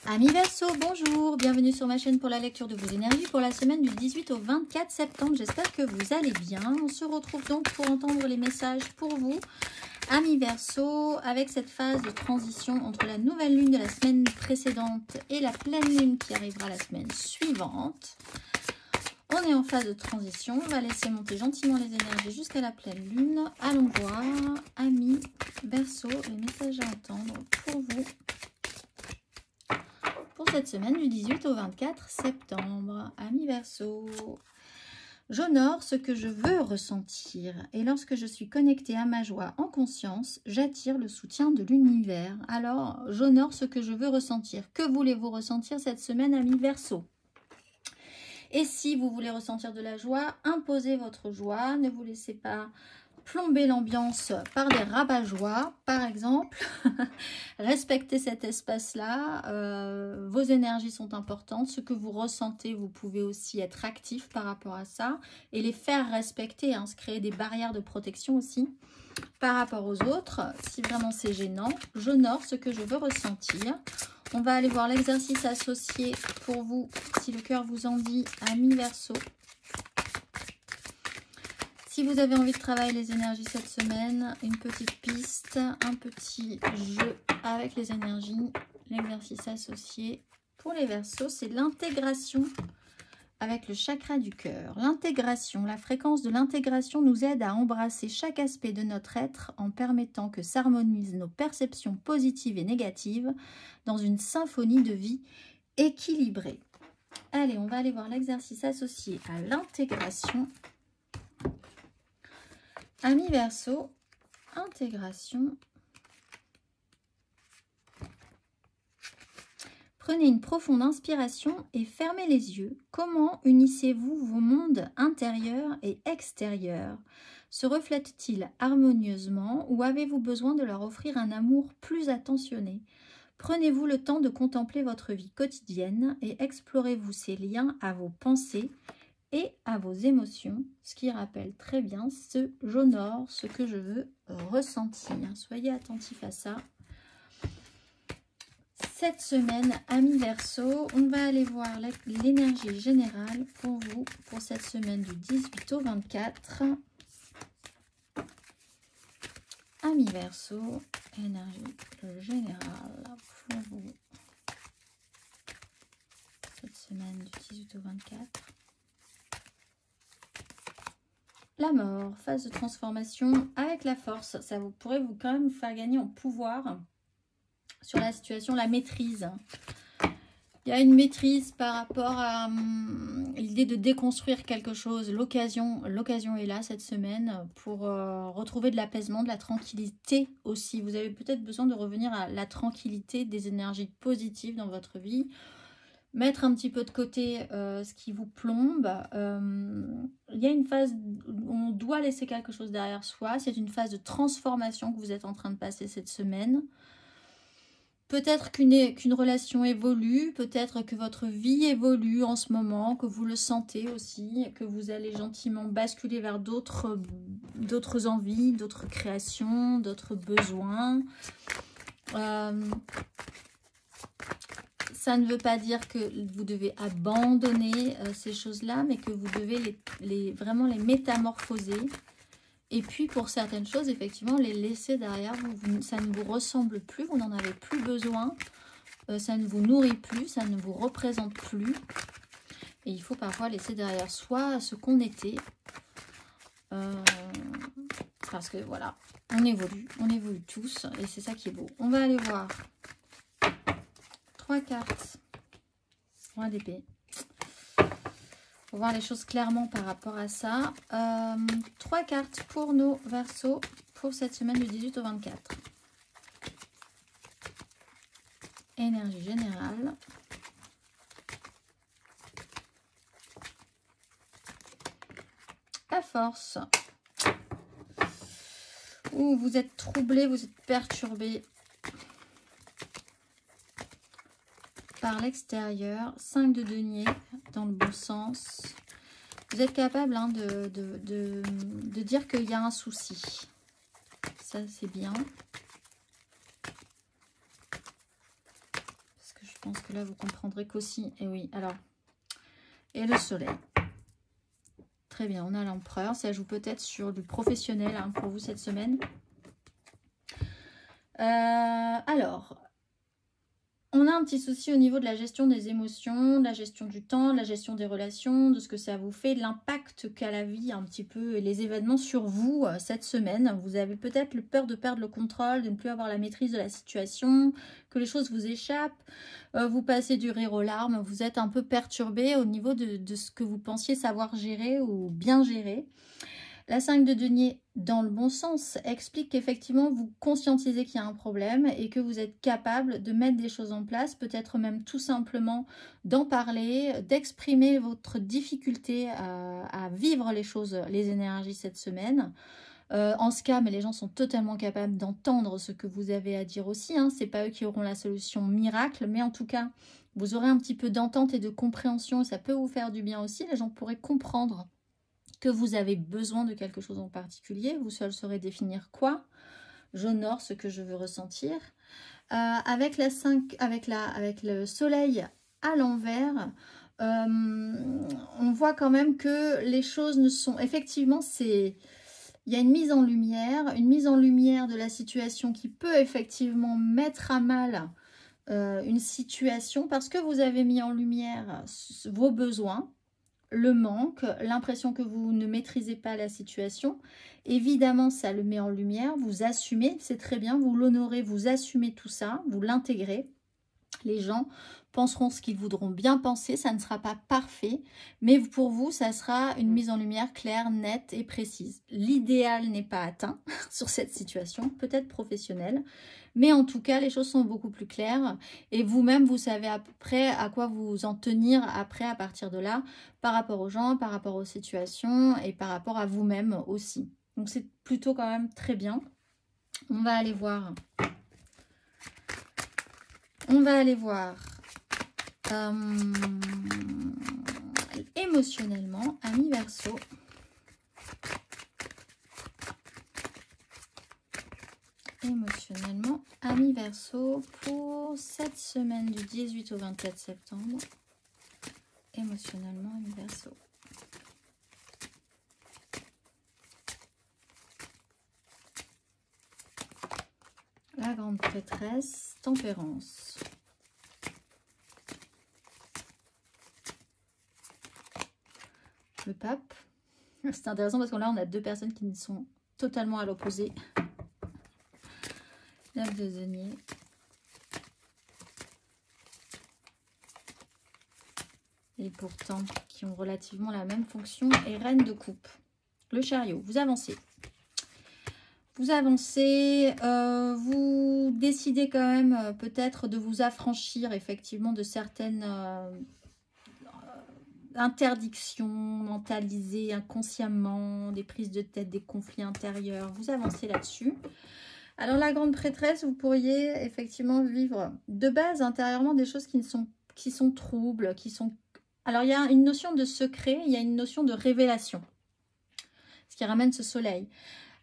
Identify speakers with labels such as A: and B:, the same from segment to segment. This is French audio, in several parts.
A: Amis Verseau, bonjour, bienvenue sur ma chaîne pour la lecture de vos énergies pour la semaine du 18 au 24 septembre. J'espère que vous allez bien. On se retrouve donc pour entendre les messages pour vous, Amis Verseau, avec cette phase de transition entre la nouvelle lune de la semaine précédente et la pleine lune qui arrivera la semaine suivante. On est en phase de transition, on va laisser monter gentiment les énergies jusqu'à la pleine lune. Allons voir, Amis Verseau, les messages à entendre pour vous pour cette semaine du 18 au 24 septembre. Amis Verseau, j'honore ce que je veux ressentir et lorsque je suis connectée à ma joie en conscience, j'attire le soutien de l'univers. Alors, j'honore ce que je veux ressentir. Que voulez-vous ressentir cette semaine, Amis Verseau? Et si vous voulez ressentir de la joie, imposez votre joie. Ne vous laissez pas plomber l'ambiance par des rabat-joie, par exemple. Respectez cet espace-là. Vos énergies sont importantes. Ce que vous ressentez, vous pouvez aussi être actif par rapport à ça et les faire respecter, hein, se créer des barrières de protection aussi par rapport aux autres. Si vraiment c'est gênant, j'honore ce que je veux ressentir. On va aller voir l'exercice associé pour vous, si le cœur vous en dit, Amis Verseau. Si vous avez envie de travailler les énergies cette semaine, une petite piste, un petit jeu avec les énergies, l'exercice associé pour les Verseaux, c'est l'intégration avec le chakra du cœur. L'intégration, la fréquence de l'intégration nous aide à embrasser chaque aspect de notre être en permettant que s'harmonisent nos perceptions positives et négatives dans une symphonie de vie équilibrée. Allez, on va aller voir l'exercice associé à l'intégration. Amis Verseau, intégration. Prenez une profonde inspiration et fermez les yeux. Comment unissez-vous vos mondes intérieurs et extérieurs? Se reflètent-ils harmonieusement ou avez-vous besoin de leur offrir un amour plus attentionné? Prenez-vous le temps de contempler votre vie quotidienne et explorez-vous ces liens à vos pensées et à vos émotions, ce qui rappelle très bien ce « j'honore ce que je veux ressentir ». Soyez attentifs à ça. Cette semaine, Amis Verseau, on va aller voir l'énergie générale pour vous, pour cette semaine du 18 au 24. Amis Verseau, énergie générale pour vous, cette semaine du 18 au 24. La mort, phase de transformation avec la force, ça vous pourrait vous quand même faire gagner en pouvoir sur la situation, la maîtrise. Il y a une maîtrise par rapport à l'idée de déconstruire quelque chose. L'occasion est là cette semaine pour retrouver de l'apaisement, de la tranquillité aussi. Vous avez peut-être besoin de revenir à la tranquillité, des énergies positives dans votre vie. Mettre un petit peu de côté ce qui vous plombe. Il y a une phase où on doit laisser quelque chose derrière soi. C'est une phase de transformation que vous êtes en train de passer cette semaine. Peut-être qu'une relation évolue, peut-être que votre vie évolue en ce moment, que vous le sentez aussi, que vous allez gentiment basculer vers d'autres envies, d'autres créations, d'autres besoins. Ça ne veut pas dire que vous devez abandonner ces choses-là, mais que vous devez vraiment les métamorphoser. Et puis, pour certaines choses, effectivement, les laisser derrière vous. Ça ne vous ressemble plus, vous n'en avez plus besoin. Ça ne vous nourrit plus, ça ne vous représente plus. Et il faut parfois laisser derrière soi ce qu'on était. Parce que, voilà, on évolue tous. Et c'est ça qui est beau. On va aller voir 3 cartes. 3 d'épée. Pour voir les choses clairement par rapport à ça. 3 cartes pour nos Verseaux pour cette semaine du 18 au 24. Énergie générale. La force. Ouh, vous êtes troublé, vous êtes perturbé par l'extérieur. 5 de denier dans le bon sens. Vous êtes capable hein, de dire qu'il y a un souci. Ça, c'est bien. Parce que je pense que là, vous comprendrez qu'aussi, et oui, alors, et le soleil. Très bien, on a l'empereur, ça joue peut-être sur du professionnel hein, pour vous cette semaine. Alors, on a un petit souci au niveau de la gestion des émotions, de la gestion du temps, de la gestion des relations, de ce que ça vous fait, de l'impact qu'a la vie un petit peu et les événements sur vous cette semaine. Vous avez peut-être peur de perdre le contrôle, de ne plus avoir la maîtrise de la situation, que les choses vous échappent, vous passez du rire aux larmes, vous êtes un peu perturbé au niveau de ce que vous pensiez savoir gérer ou bien gérer. La 5 de denier, dans le bon sens, explique qu'effectivement, vous conscientisez qu'il y a un problème et que vous êtes capable de mettre des choses en place, peut-être même tout simplement d'en parler, d'exprimer votre difficulté à vivre les choses, les énergies cette semaine. En ce cas, mais les gens sont totalement capables d'entendre ce que vous avez à dire aussi. Hein. Ce n'est pas eux qui auront la solution miracle, mais en tout cas, vous aurez un petit peu d'entente et de compréhension et ça peut vous faire du bien aussi. Les gens pourraient comprendre que vous avez besoin de quelque chose en particulier, vous seul saurez définir quoi. J'honore ce que je veux ressentir. Avec la 5, avec le soleil à l'envers, on voit quand même que les choses ne sont... Effectivement, il y a une mise en lumière de la situation qui peut effectivement mettre à mal une situation parce que vous avez mis en lumière vos besoins, le manque, l'impression que vous ne maîtrisez pas la situation. Évidemment, ça le met en lumière. Vous assumez, c'est très bien, vous l'honorez, vous assumez tout ça, vous l'intégrez. Les gens penseront ce qu'ils voudront bien penser, ça ne sera pas parfait, mais pour vous, ça sera une mise en lumière claire, nette et précise. L'idéal n'est pas atteint sur cette situation, peut-être professionnelle, mais en tout cas, les choses sont beaucoup plus claires et vous-même, vous savez à peu près à quoi vous en tenir après, à partir de là, par rapport aux gens, par rapport aux situations et par rapport à vous-même aussi. Donc, c'est plutôt quand même très bien. On va aller voir. Émotionnellement, ami Verseau. Émotionnellement, ami Verseau pour cette semaine du 18 au 24 septembre. Émotionnellement, ami Verseau. La grande prêtresse, tempérance. Le pape. C'est intéressant parce que là, on a deux personnes qui sont totalement à l'opposé. 9 de denier. Et pourtant, qui ont relativement la même fonction. Et reine de coupe. Le chariot. Vous avancez. Vous avancez. Vous décidez quand même peut-être de vous affranchir effectivement de certaines... interdictions mentalisées inconsciemment, des prises de tête, des conflits intérieurs. Vous avancez là-dessus. Alors la grande prêtresse, vous pourriez effectivement vivre de base intérieurement des choses qui sont troubles, qui sont... Alors il y a une notion de secret, il y a une notion de révélation, ce qui ramène ce soleil.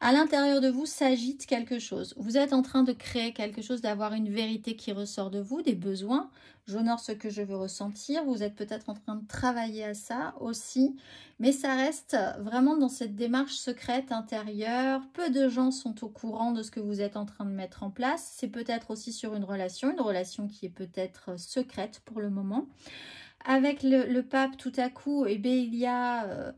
A: À l'intérieur de vous s'agite quelque chose. Vous êtes en train de créer quelque chose, d'avoir une vérité qui ressort de vous, des besoins. J'honore ce que je veux ressentir. Vous êtes peut-être en train de travailler à ça aussi. Mais ça reste vraiment dans cette démarche secrète intérieure. Peu de gens sont au courant de ce que vous êtes en train de mettre en place. C'est peut-être aussi sur une relation qui est peut-être secrète pour le moment. Avec le pape, tout à coup, eh bien, il y a...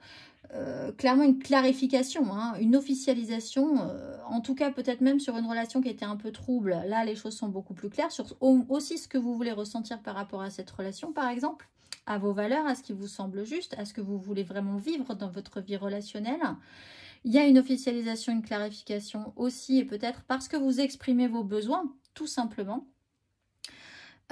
A: clairement une clarification, hein, une officialisation, en tout cas peut-être même sur une relation qui était un peu trouble. Là, les choses sont beaucoup plus claires sur aussi ce que vous voulez ressentir par rapport à cette relation, par exemple, à vos valeurs, à ce qui vous semble juste, à ce que vous voulez vraiment vivre dans votre vie relationnelle. Il y a une officialisation, une clarification aussi, et peut-être parce que vous exprimez vos besoins, tout simplement.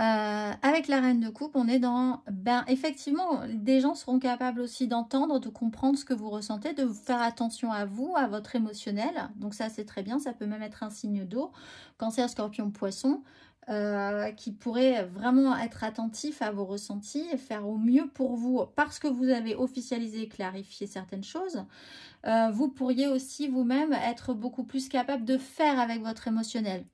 A: Avec la reine de coupe, on est dans... effectivement, des gens seront capables aussi d'entendre, de comprendre ce que vous ressentez, de faire attention à vous, à votre émotionnel. Donc ça, c'est très bien. Ça peut même être un signe d'eau. Cancer, Scorpion, Poisson, qui pourrait vraiment être attentif à vos ressentis et faire au mieux pour vous parce que vous avez officialisé et clarifié certaines choses. Vous pourriez aussi vous-même être beaucoup plus capable de faire avec votre émotionnel.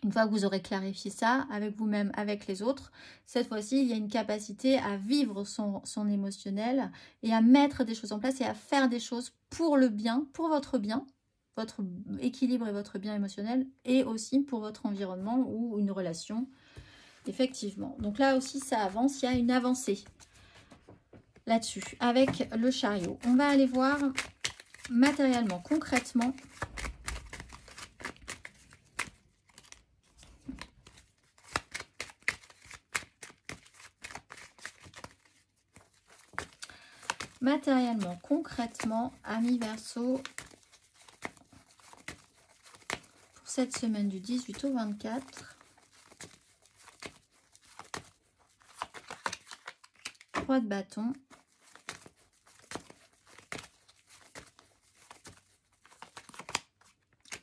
A: Une fois que vous aurez clarifié ça avec vous-même, avec les autres, cette fois-ci, il y a une capacité à vivre son émotionnel et à mettre des choses en place et à faire des choses pour le bien, votre équilibre et votre bien émotionnel, et aussi pour votre environnement ou une relation, effectivement. Donc là aussi, ça avance, il y a une avancée là-dessus avec le chariot. On va aller voir matériellement, concrètement, concrètement, amis Verseau, pour cette semaine du 18 au 24. 3 de bâton.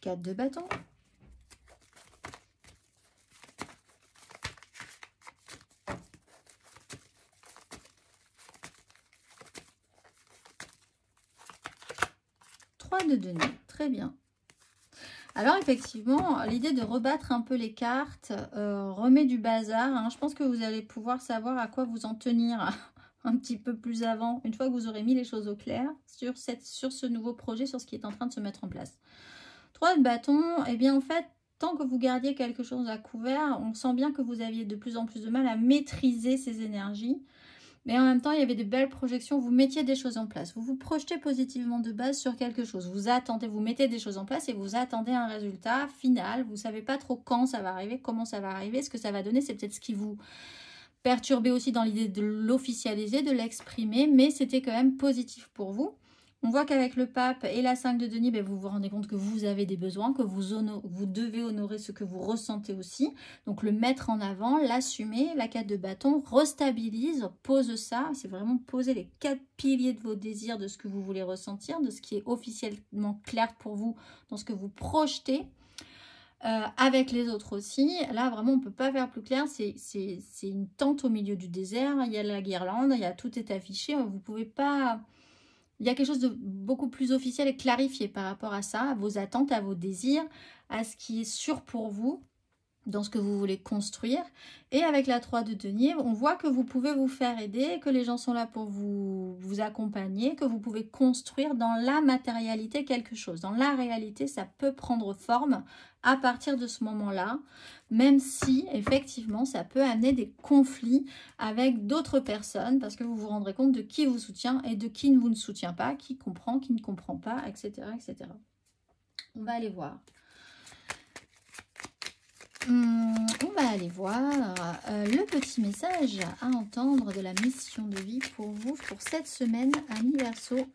A: 4 de bâton. 3 de denier, très bien. Alors effectivement, l'idée de rebattre un peu les cartes remet du bazar. Hein. Je pense que vous allez pouvoir savoir à quoi vous en tenir un petit peu plus avant, une fois que vous aurez mis les choses au clair sur ce nouveau projet, sur ce qui est en train de se mettre en place. 3 de bâton, eh bien en fait, tant que vous gardiez quelque chose à couvert, on sent bien que vous aviez de plus en plus de mal à maîtriser ces énergies. Mais en même temps, il y avait de belles projections, vous mettiez des choses en place. Vous vous projetez positivement de base sur quelque chose. Vous attendez, vous mettez des choses en place et vous attendez un résultat final. Vous ne savez pas trop quand ça va arriver, comment ça va arriver, ce que ça va donner. C'est peut-être ce qui vous perturbait aussi dans l'idée de l'officialiser, de l'exprimer. Mais c'était quand même positif pour vous. On voit qu'avec le pape et la 5 de denier, ben vous vous rendez compte que vous avez des besoins, que vous devez honorer ce que vous ressentez aussi. Donc le mettre en avant, l'assumer. La 4 de bâton restabilise, pose ça. C'est vraiment poser les 4 piliers de vos désirs, de ce que vous voulez ressentir, de ce qui est officiellement clair pour vous, dans ce que vous projetez. Avec les autres aussi. Là, vraiment, on ne peut pas faire plus clair. C'est une tente au milieu du désert. Il y a la guirlande, tout est affiché. Vous ne pouvez pas... Il y a quelque chose de beaucoup plus officiel et clarifié par rapport à ça, à vos attentes, à vos désirs, à ce qui est sûr pour vous, dans ce que vous voulez construire. Et avec la 3 de denier, on voit que vous pouvez vous faire aider, que les gens sont là pour vous accompagner, que vous pouvez construire dans la matérialité quelque chose. Dans la réalité, ça peut prendre forme à partir de ce moment-là, même si, effectivement, ça peut amener des conflits avec d'autres personnes, parce que vous vous rendrez compte de qui vous soutient et de qui vous ne soutient pas, qui comprend, qui ne comprend pas, etc. etc. On va aller voir. On va aller voir le petit message à entendre de la mission de vie pour vous pour cette semaine, amis Verseau.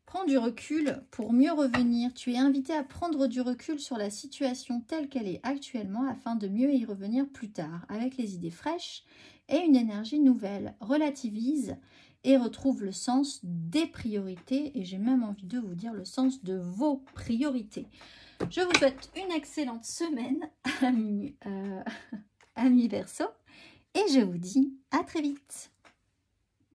A: Prends du recul pour mieux revenir. Tu es invité à prendre du recul sur la situation telle qu'elle est actuellement afin de mieux y revenir plus tard avec les idées fraîches et une énergie nouvelle. Relativise et retrouve le sens des priorités et j'ai même envie de vous dire le sens de vos priorités. Je vous souhaite une excellente semaine, amis Verseau, et je vous dis à très vite.